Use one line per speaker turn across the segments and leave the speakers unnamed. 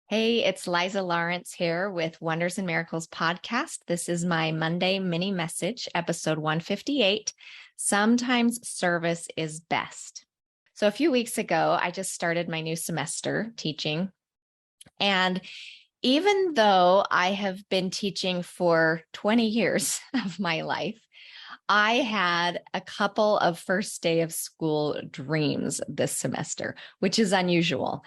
Hey, it's Liza Lawrence here with Wonders and Miracles podcast. This is my Monday mini message, episode 158. Sometimes service is best. So, a few weeks ago, I just started my new semester teaching. And even though I have been teaching for 20 years of my life, I had a couple of first day of school dreams this semester, which is unusual.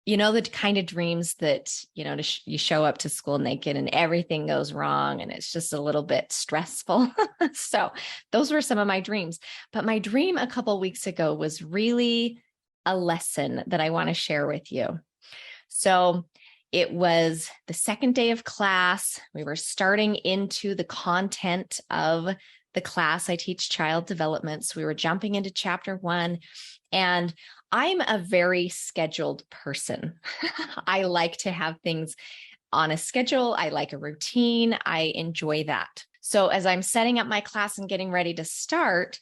You know, the kind of dreams that, you show up to school naked and everything goes wrong and it's just a little bit stressful. So those were some of my dreams. But my dream a couple of weeks ago was really a lesson that I want to share with you. So it was the second day of class. We were starting into the content of the class. I teach child development. So we were jumping into chapter 1. And I'm a very scheduled person. I like to have things on a schedule. I like a routine. I enjoy that. So as I'm setting up my class and getting ready to start,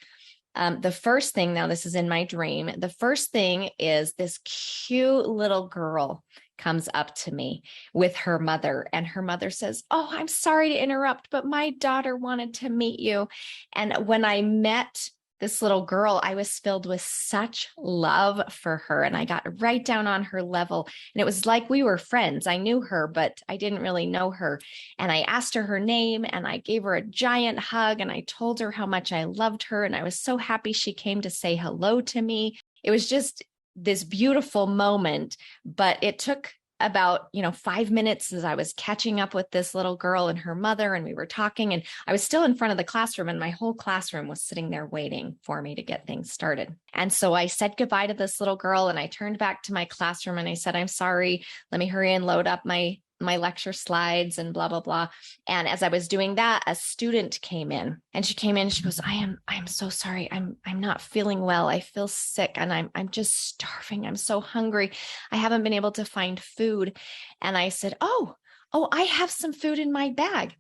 the first thing, now this is in my dream, the first thing is this cute little girl comes up to me with her mother, and her mother says, "Oh, I'm sorry to interrupt, but my daughter wanted to meet you." And when I met this little girl, I was filled with such love for her, and I got right down on her level. And it was like we were friends. I knew her, but I didn't really know her. And I asked her name, and I gave her a giant hug, and I told her how much I loved her. And I was so happy she came to say hello to me. It was just this beautiful moment, but it took about 5 minutes as I was catching up with this little girl and her mother, and we were talking, and I was still in front of the classroom, and my whole classroom was sitting there waiting for me to get things started. And so I said goodbye to this little girl, and I turned back to my classroom and I said, "I'm sorry, let me hurry and load up my lecture slides and blah, blah, blah." And as I was doing that, a student came in, and she came in, she goes, I am so sorry. I'm not feeling well. I feel sick, and I'm just starving. I'm so hungry. I haven't been able to find food. And I said, oh, I have some food in my bag.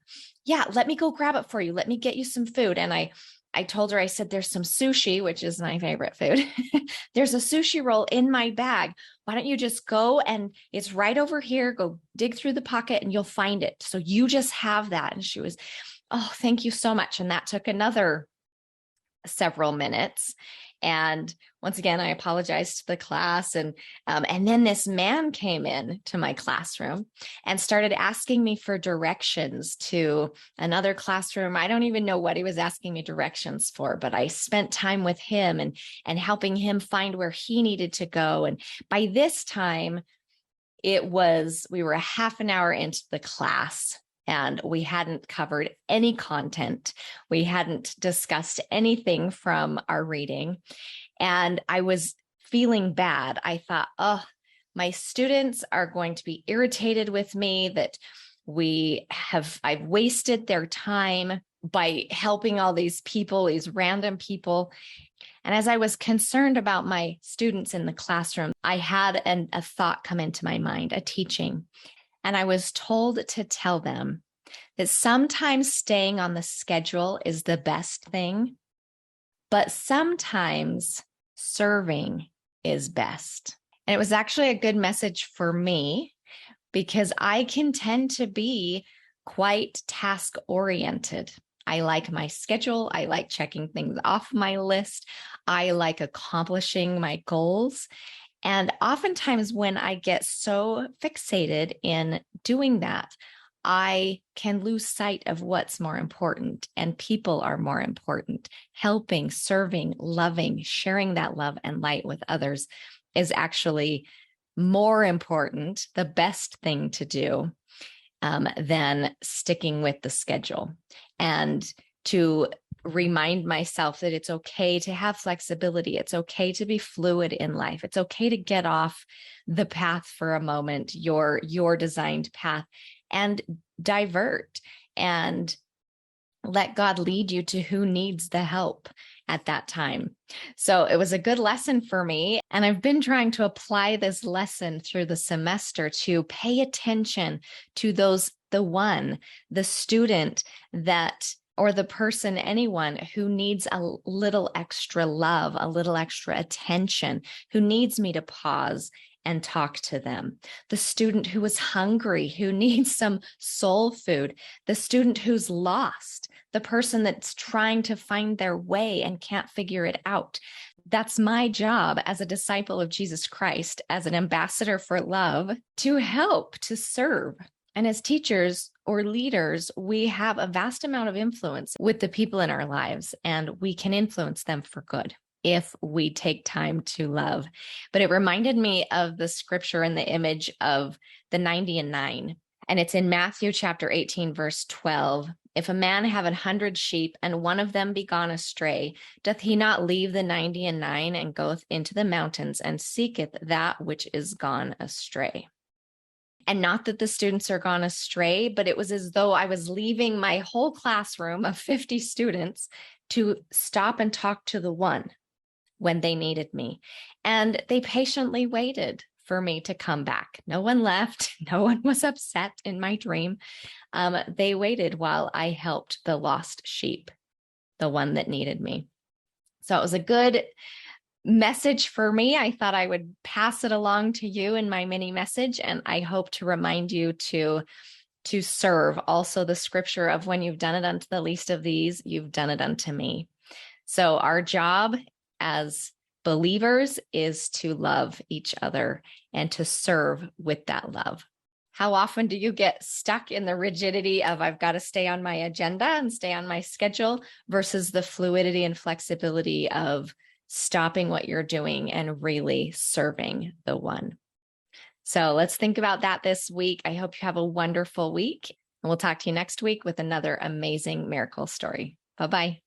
Yeah, let me go grab it for you. Let me get you some food. And I told her, I said, "There's some sushi," which is my favorite food. "There's a sushi roll in my bag. Why don't you just go, and it's right over here. Go dig through the pocket and you'll find it. So you just have that." And she was, "Oh, thank you so much." And that took another several minutes. And once again, I apologized to the class. And then this man came in to my classroom and started asking me for directions to another classroom. I don't even know what he was asking me directions for, but I spent time with him and helping him find where he needed to go. And by this time, we were a half an hour into the class, and we hadn't covered any content. We hadn't discussed anything from our reading. And I was feeling bad. I thought, oh, my students are going to be irritated with me that I've wasted their time by helping all these people, these random people. And as I was concerned about my students in the classroom, I had a thought come into my mind, a teaching. And I was told to tell them that sometimes staying on the schedule is the best thing, but sometimes serving is best. And it was actually a good message for me because I can tend to be quite task-oriented. I like my schedule. I like checking things off my list. I like accomplishing my goals. And oftentimes when I get so fixated in doing that, I can lose sight of what's more important, and people are more important. Helping, serving, loving, sharing that love and light with others is actually more important, the best thing to do than sticking with the schedule. And to remind myself that it's okay to have flexibility. It's okay to be fluid in life. It's okay to get off the path for a moment, your designed path, and divert and let God lead you to who needs the help at that time. So it was a good lesson for me. And I've been trying to apply this lesson through the semester to pay attention to the student or the person, anyone who needs a little extra love, a little extra attention, who needs me to pause and talk to them. The student who is hungry, who needs some soul food, the student who's lost, the person that's trying to find their way and can't figure it out. That's my job as a disciple of Jesus Christ, as an ambassador for love, to help, to serve. And as teachers or leaders, we have a vast amount of influence with the people in our lives, and we can influence them for good if we take time to love. But it reminded me of the scripture and the image of the 90 and 9. And it's in Matthew chapter 18, verse 12. If a man have 100 sheep and one of them be gone astray, doth he not leave the 90 and 9 and goeth into the mountains and seeketh that which is gone astray? And not that the students are gone astray, but it was as though I was leaving my whole classroom of 50 students to stop and talk to the one when they needed me. And they patiently waited for me to come back. No one left. No one was upset in my dream. They waited while I helped the lost sheep, the one that needed me. So it was a good message for me. I thought I would pass it along to you in my mini message, and I hope to remind you to serve. Also, the scripture of when you've done it unto the least of these, you've done it unto me. So our job as believers is to love each other and to serve with that love. How often do you get stuck in the rigidity of I've got to stay on my agenda and stay on my schedule versus the fluidity and flexibility of stopping what you're doing and really serving the one? So let's think about that this week. I hope you have a wonderful week, and we'll talk to you next week with another amazing miracle story. Bye-bye.